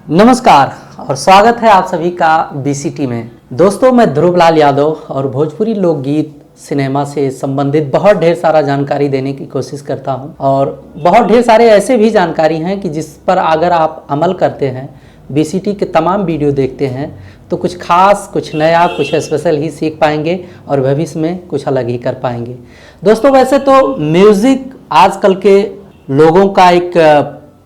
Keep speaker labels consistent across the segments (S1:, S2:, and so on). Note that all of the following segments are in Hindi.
S1: नमस्कार और स्वागत है आप सभी का बीसीटी में। दोस्तों, मैं ध्रुवलाल यादव और भोजपुरी लोकगीत सिनेमा से संबंधित बहुत ढेर सारा जानकारी देने की कोशिश करता हूं और बहुत ढेर सारे ऐसे भी जानकारी हैं कि जिस पर अगर आप अमल करते हैं, बीसीटी के तमाम वीडियो देखते हैं तो कुछ खास, कुछ नया, कुछ स्पेशल ही सीख पाएंगे और भविष्य में कुछ अलग ही कर पाएंगे। दोस्तों, वैसे तो म्यूज़िक आजकल के लोगों का एक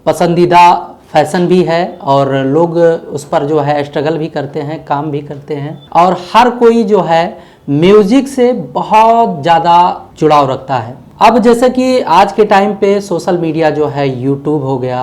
S1: पसंदीदा फैशन भी है और लोग उस पर जो है स्ट्रगल भी करते हैं, काम भी करते हैं और हर कोई जो है म्यूज़िक से बहुत ज़्यादा जुड़ाव रखता है। अब जैसे कि आज के टाइम पे सोशल मीडिया जो है, यूट्यूब हो गया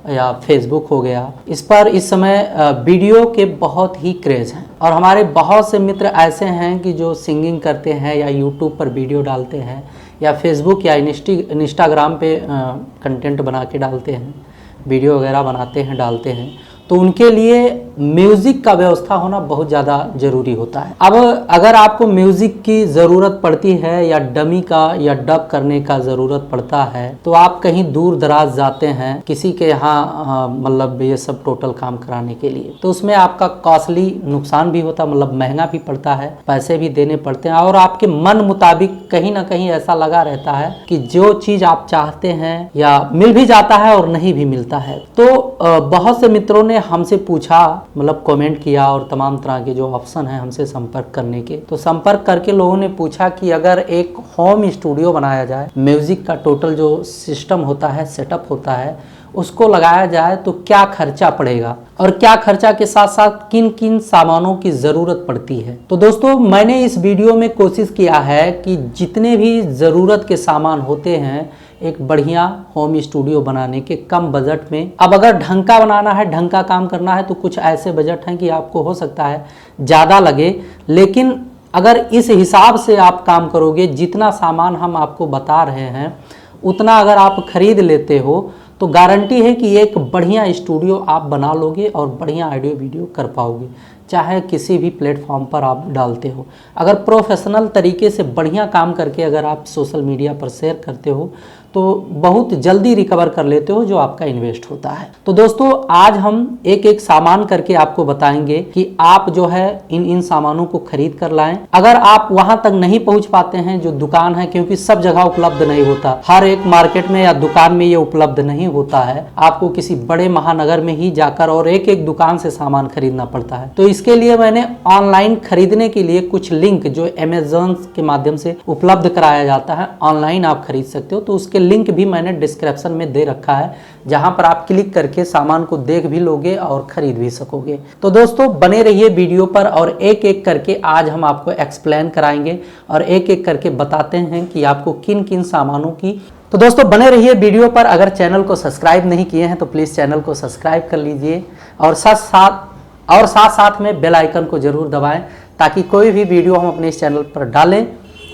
S1: या फेसबुक हो गया, इस पर इस समय वीडियो के बहुत ही क्रेज़ हैं और हमारे बहुत से मित्र ऐसे हैं कि जो सिंगिंग करते हैं या यूट्यूब पर वीडियो डालते हैं या फेसबुक या इंस्टाग्राम पे कंटेंट बना के डालते हैं, वीडियो वगैरह बनाते हैं, डालते हैं, तो उनके लिए म्यूज़िक का व्यवस्था होना बहुत ज़्यादा ज़रूरी होता है। अब अगर आपको म्यूज़िक की ज़रूरत पड़ती है या डमी का या डब करने का ज़रूरत पड़ता है तो आप कहीं दूर दराज जाते हैं किसी के यहाँ, मतलब ये सब टोटल काम कराने के लिए, तो उसमें आपका कॉस्टली नुकसान भी होता है, मतलब महंगा भी पड़ता है, पैसे भी देने पड़ते हैं और आपके मन मुताबिक कहीं ना कहीं ऐसा लगा रहता है कि जो चीज़ आप चाहते हैं या मिल भी जाता है और नहीं भी मिलता है। तो बहुत से मित्रों ने हमसे पूछा, मतलब कमेंट किया और तमाम तरह के जो ऑप्शन है हमसे संपर्क करने के, तो संपर्क करके लोगों ने पूछा कि अगर एक होम स्टूडियो बनाया जाए, म्यूजिक का टोटल जो सिस्टम होता है, सेटअप होता है, उसको लगाया जाए तो क्या खर्चा पड़ेगा और क्या खर्चा के साथ साथ किन किन सामानों की ज़रूरत पड़ती है। तो दोस्तों, मैंने इस वीडियो में कोशिश किया है कि जितने भी ज़रूरत के सामान होते हैं एक बढ़िया होम स्टूडियो बनाने के कम बजट में, अब अगर ढंग का बनाना है, ढंग का काम करना है तो कुछ ऐसे बजट हैं कि आपको हो सकता है ज़्यादा लगे, लेकिन अगर इस हिसाब से आप काम करोगे, जितना सामान हम आपको बता रहे हैं उतना अगर आप खरीद लेते हो तो गारंटी है कि एक बढ़िया स्टूडियो आप बना लोगे और बढ़िया ऑडियो वीडियो कर पाओगे, चाहे किसी भी प्लेटफॉर्म पर आप डालते हो। अगर प्रोफेशनल तरीके से बढ़िया काम करके अगर आप सोशल मीडिया पर शेयर करते हो तो बहुत जल्दी रिकवर कर लेते हो जो आपका इन्वेस्ट होता है। तो दोस्तों, आज हम एक एक सामान करके आपको बताएंगे कि आप जो है इन सामानों को खरीद कर लाएं। अगर आप वहां तक नहीं पहुंच पाते हैं जो दुकान है, क्योंकि सब जगह उपलब्ध नहीं होता, हर एक मार्केट में या दुकान में ये उपलब्ध नहीं होता है, आपको किसी बड़े महानगर में ही जाकर और एक एक दुकान से सामान खरीदना पड़ता है। तो इसके लिए मैंने ऑनलाइन खरीदने के लिए कुछ लिंक जो अमेज़न के माध्यम से उपलब्ध कराया जाता है, ऑनलाइन आप खरीद सकते हो, तो उसके लिंक भी मैंने डिस्क्रिप्शन में दे रखा है, जहां पर आप क्लिक करके सामान को देख भी लोगे और खरीद भी सकोगे। तो दोस्तों, बने रहिए वीडियो पर और एक एक करके आज हम आपको एक्सप्लेन कराएंगे और एक एक करके बताते हैं कि आपको किन किन सामानों की। तो दोस्तों, बने रहिए वीडियो पर। अगर चैनल को सब्सक्राइब नहीं किए हैं तो प्लीज़ चैनल को सब्सक्राइब कर लीजिए और साथ साथ में बेल आइकन को जरूर दबाएं ताकि कोई भी वीडियो हम अपने इस चैनल पर डालें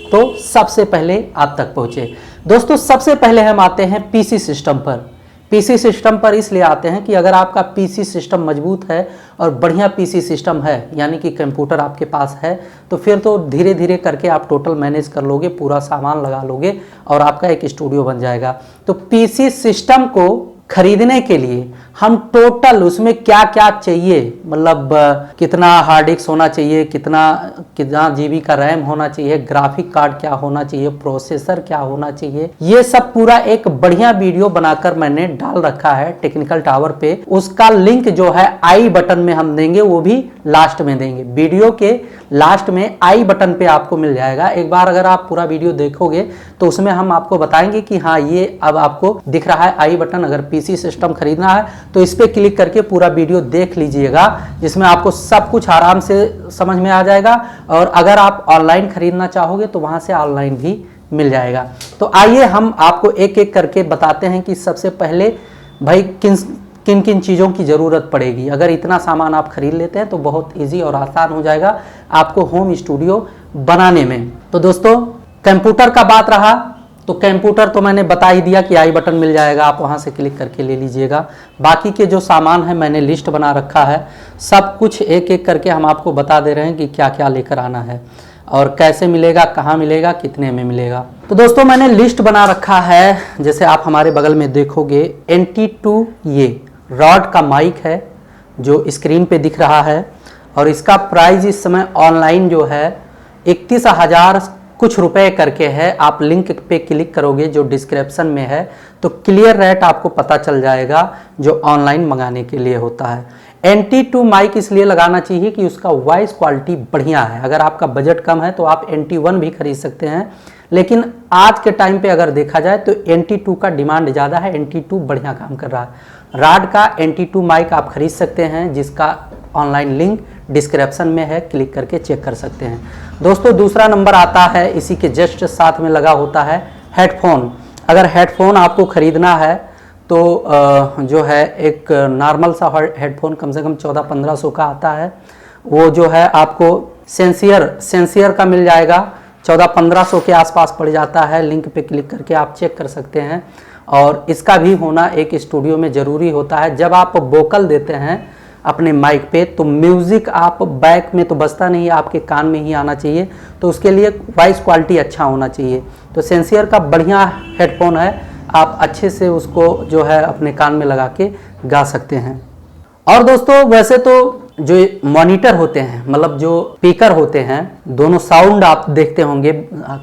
S1: तो सबसे पहले आप तक पहुंचे। दोस्तों, सबसे पहले हम आते हैं पीसी सिस्टम पर। पीसी सिस्टम पर इसलिए आते हैं कि अगर आपका पीसी सिस्टम मजबूत है और बढ़िया पीसी सिस्टम है, यानी कि कंप्यूटर आपके पास है, तो फिर तो धीरे धीरे करके आप टोटल मैनेज कर लोगे, पूरा सामान लगा लोगे और आपका एक स्टूडियो बन जाएगा। तो पीसी सिस्टम को खरीदने के लिए हम टोटल उसमें क्या क्या चाहिए, मतलब कितना हार्ड डिस्क होना चाहिए, कितना जीबी का रैम होना चाहिए, ग्राफिक कार्ड क्या होना चाहिए, प्रोसेसर क्या होना चाहिए, ये सब पूरा एक बढ़िया वीडियो बनाकर मैंने डाल रखा है टेक्निकल टावर पे। उसका लिंक जो है आई बटन में हम देंगे, वो भी लास्ट में देंगे। वीडियो के लास्ट में आई बटन पे आपको मिल जाएगा। एक बार अगर आप पूरा वीडियो देखोगे तो उसमें हम आपको बताएंगे कि हाँ, ये अब आपको दिख रहा है आई बटन। अगर पीसी सिस्टम खरीदना है तो इस पे क्लिक करके पूरा वीडियो देख लीजिएगा, जिसमें आपको सब कुछ आराम से समझ में आ जाएगा। और अगर आप ऑनलाइन खरीदना चाहोगे तो वहां से ऑनलाइन भी मिल जाएगा। तो आइए हम आपको एक एक करके बताते हैं कि सबसे पहले भाई किन किन चीज़ों की ज़रूरत पड़ेगी। अगर इतना सामान आप खरीद लेते हैं तो बहुत ईजी और आसान हो जाएगा आपको होम स्टूडियो बनाने में। तो दोस्तों, कंप्यूटर का बात रहा तो कंप्यूटर तो मैंने बता ही दिया कि आई बटन मिल जाएगा, आप वहां से क्लिक करके ले लीजिएगा। बाकी के जो सामान है मैंने लिस्ट बना रखा है, सब कुछ एक एक करके हम आपको बता दे रहे हैं कि क्या क्या लेकर आना है और कैसे मिलेगा, कहाँ मिलेगा, कितने में मिलेगा। तो दोस्तों, मैंने लिस्ट बना रखा है, जैसे आप हमारे बगल में देखोगे NT2 ये रॉड का माइक है, जो स्क्रीन पे दिख रहा है, और इसका प्राइस इस समय ऑनलाइन जो है 31,000 कुछ रुपए करके है। आप लिंक पे क्लिक करोगे जो डिस्क्रिप्शन में है तो क्लियर रेट आपको पता चल जाएगा जो ऑनलाइन मंगाने के लिए होता है। NT2 माइक इसलिए लगाना चाहिए कि उसका वॉइस क्वालिटी बढ़िया है। अगर आपका बजट कम है तो आप NT1 भी खरीद सकते हैं, लेकिन आज के टाइम पे अगर देखा जाए तो NT2 का डिमांड ज़्यादा है। NT2 बढ़िया काम कर रहा है। राड का NT2 माइक आप खरीद सकते हैं, जिसका ऑनलाइन लिंक डिस्क्रिप्शन में है, क्लिक करके चेक कर सकते हैं। दोस्तों दूसरा नंबर आता है, इसी के जस्ट साथ में लगा होता है हेडफोन। अगर हेडफोन आपको खरीदना है तो जो है एक नॉर्मल सा हेडफोन कम से कम 1400-1500 का आता है। वो जो है आपको सेंसियर का मिल जाएगा, 1400-1500 के आसपास पड़ जाता है। लिंक पे क्लिक करके आप चेक कर सकते हैं। और इसका भी होना एक स्टूडियो में ज़रूरी होता है। जब आप वोकल देते हैं अपने माइक पे तो म्यूज़िक आप बैक में तो बजता नहीं, आपके कान में ही आना चाहिए, तो उसके लिए वॉइस क्वालिटी अच्छा होना चाहिए। तो सेंसियर का बढ़िया हेडफोन है, आप अच्छे से उसको जो है अपने कान में लगा के गा सकते हैं। और दोस्तों वैसे तो जो मॉनिटर होते हैं, मतलब जो स्पीकर होते हैं, दोनों साउंड आप देखते होंगे,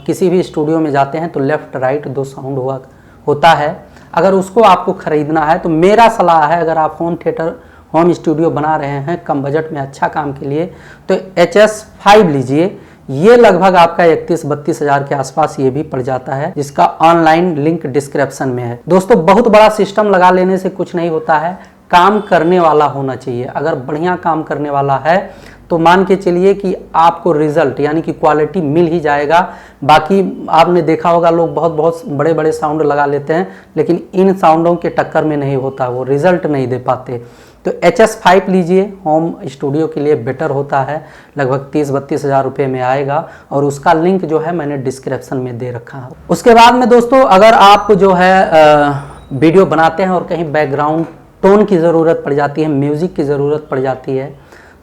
S1: किसी भी स्टूडियो में जाते हैं तो लेफ्ट राइट 2 साउंड होता है। अगर उसको आपको खरीदना है तो मेरा सलाह है, अगर आप होम स्टूडियो बना रहे हैं कम बजट में अच्छा काम के लिए, तो HS5 लीजिए। ये लगभग आपका 31-32 हज़ार के आसपास ये भी पड़ जाता है, जिसका ऑनलाइन लिंक डिस्क्रिप्शन में है। दोस्तों बहुत बड़ा सिस्टम लगा लेने से कुछ नहीं होता है, काम करने वाला होना चाहिए। अगर बढ़िया काम करने वाला है तो मान के चलिए कि आपको रिजल्ट यानी कि क्वालिटी मिल ही जाएगा। बाकी आपने देखा होगा लोग बहुत बड़े बड़े साउंड लगा लेते हैं, लेकिन इन साउंडों के टक्कर में नहीं होता, वो रिजल्ट नहीं दे पाते। तो HS5 लीजिए, होम स्टूडियो के लिए बेटर होता है, लगभग 30-32 हज़ार रुपये में आएगा, और उसका लिंक जो है मैंने डिस्क्रिप्शन में दे रखा है। उसके बाद में दोस्तों अगर आप जो है वीडियो बनाते हैं और कहीं बैकग्राउंड टोन की ज़रूरत पड़ जाती है, म्यूज़िक की ज़रूरत पड़ जाती है,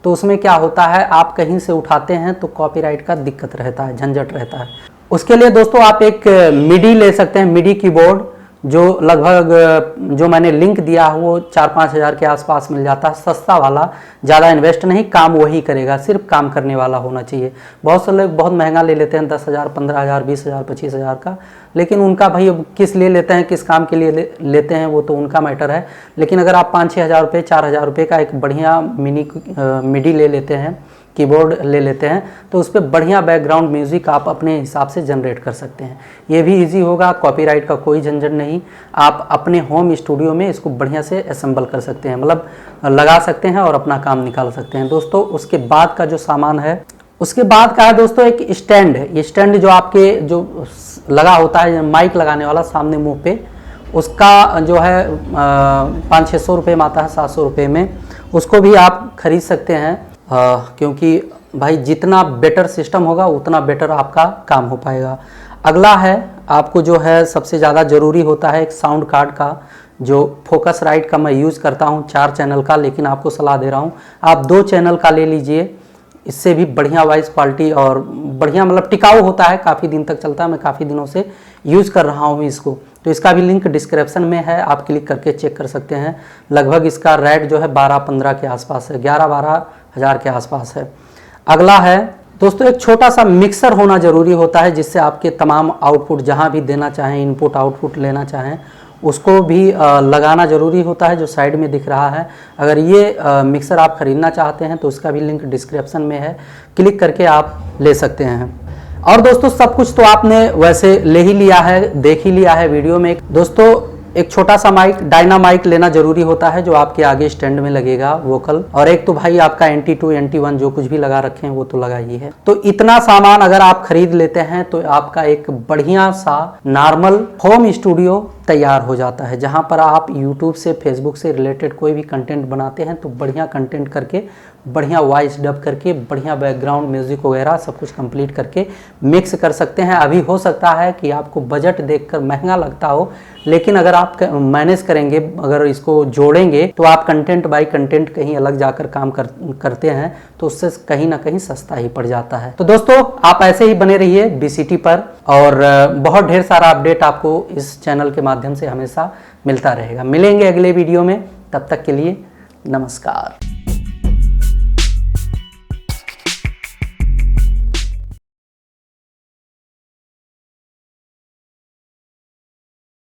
S1: तो उसमें क्या होता है, आप कहीं से उठाते हैं तो कॉपीराइट का दिक्कत रहता है, झंझट रहता है। उसके लिए दोस्तों आप एक मिडी ले सकते हैं, मिडी कीबोर्ड, जो लगभग जो मैंने लिंक दिया है वो 4-5 हज़ार के आसपास मिल जाता है। सस्ता वाला, ज़्यादा इन्वेस्ट नहीं, काम वही करेगा, सिर्फ काम करने वाला होना चाहिए। बहुत से लोग बहुत महंगा ले लेते हैं, 10 हज़ार, 15 हज़ार, 20 हज़ार, 25 हज़ार का, लेकिन उनका भाई अब किस लिए लेते हैं, किस काम के लिए लेते हैं, वो तो उनका मैटर है। लेकिन अगर आप 5-6 हज़ार रुपये, 4 हज़ार रुपये का एक बढ़िया मिडी ले लेते हैं, कीबोर्ड ले लेते हैं, तो उस पर बढ़िया बैकग्राउंड म्यूज़िक आप अपने हिसाब से जनरेट कर सकते हैं। ये भी इजी होगा, कॉपीराइट का कोई झंझट नहीं। आप अपने होम स्टूडियो में इसको बढ़िया से असेंबल कर सकते हैं, मतलब लगा सकते हैं और अपना काम निकाल सकते हैं। दोस्तों उसके बाद का जो सामान है, उसके बाद का है दोस्तों एक स्टैंड। ये स्टैंड जो आपके जो लगा होता है माइक लगाने वाला सामने मुँह पे, उसका जो है 500-600 रुपये में आता है, 700 रुपये में। उसको भी आप खरीद सकते हैं, क्योंकि भाई जितना बेटर सिस्टम होगा उतना बेटर आपका काम हो पाएगा। अगला है आपको जो है सबसे ज़्यादा ज़रूरी होता है एक साउंड कार्ड का, जो फोकस राइट का मैं यूज़ करता हूँ 4 चैनल का, लेकिन आपको सलाह दे रहा हूँ आप 2 चैनल का ले लीजिए। इससे भी बढ़िया वॉइस क्वालिटी और बढ़िया मतलब टिकाऊ होता है, काफ़ी दिन तक चलता है। मैं काफ़ी दिनों से यूज़ कर रहा हूँ इसको, तो इसका भी लिंक डिस्क्रिप्शन में है, आप क्लिक करके चेक कर सकते हैं। लगभग इसका रेट जो है 12-15 के आसपास है, 11-12 हज़ार के आसपास है। अगला है दोस्तों एक छोटा सा मिक्सर होना ज़रूरी होता है, जिससे आपके तमाम आउटपुट जहाँ भी देना चाहें, इनपुट आउटपुट लेना चाहें, उसको भी लगाना ज़रूरी होता है, जो साइड में दिख रहा है। अगर ये मिक्सर आप ख़रीदना चाहते हैं तो उसका भी लिंक डिस्क्रिप्शन में है, क्लिक करके आप ले सकते हैं। और दोस्तों सब कुछ तो आपने वैसे ले ही लिया है, देख ही लिया है वीडियो में। दोस्तों एक छोटा सा माइक, डायना माइक लेना जरूरी होता है, जो आपके आगे स्टैंड में लगेगा वोकल, और एक तो भाई आपका NT2 NT1 जो कुछ भी लगा रखे हैं वो तो लगा ही है। तो इतना सामान अगर आप खरीद लेते हैं तो आपका एक बढ़िया सा नॉर्मल होम स्टूडियो तैयार हो जाता है, जहां पर आप YouTube से, Facebook से रिलेटेड कोई भी कंटेंट बनाते हैं तो बढ़िया कंटेंट करके, बढ़िया वॉइस डब करके, बढ़िया बैकग्राउंड म्यूजिक वगैरह सब कुछ कंप्लीट करके मिक्स कर सकते हैं। अभी हो सकता है कि आपको बजट देखकर महंगा लगता हो, लेकिन अगर आप मैनेज करेंगे, अगर इसको जोड़ेंगे, तो आप कंटेंट बाय कंटेंट कहीं अलग जाकर काम करते हैं तो उससे कहीं ना कहीं सस्ता ही पड़ जाता है। तो दोस्तों आप ऐसे ही बने रहिए BCT पर, और बहुत ढेर सारा अपडेट आपको इस चैनल के माध्यम से हमेशा मिलता रहेगा। मिलेंगे अगले वीडियो में, तब तक के लिए नमस्कार।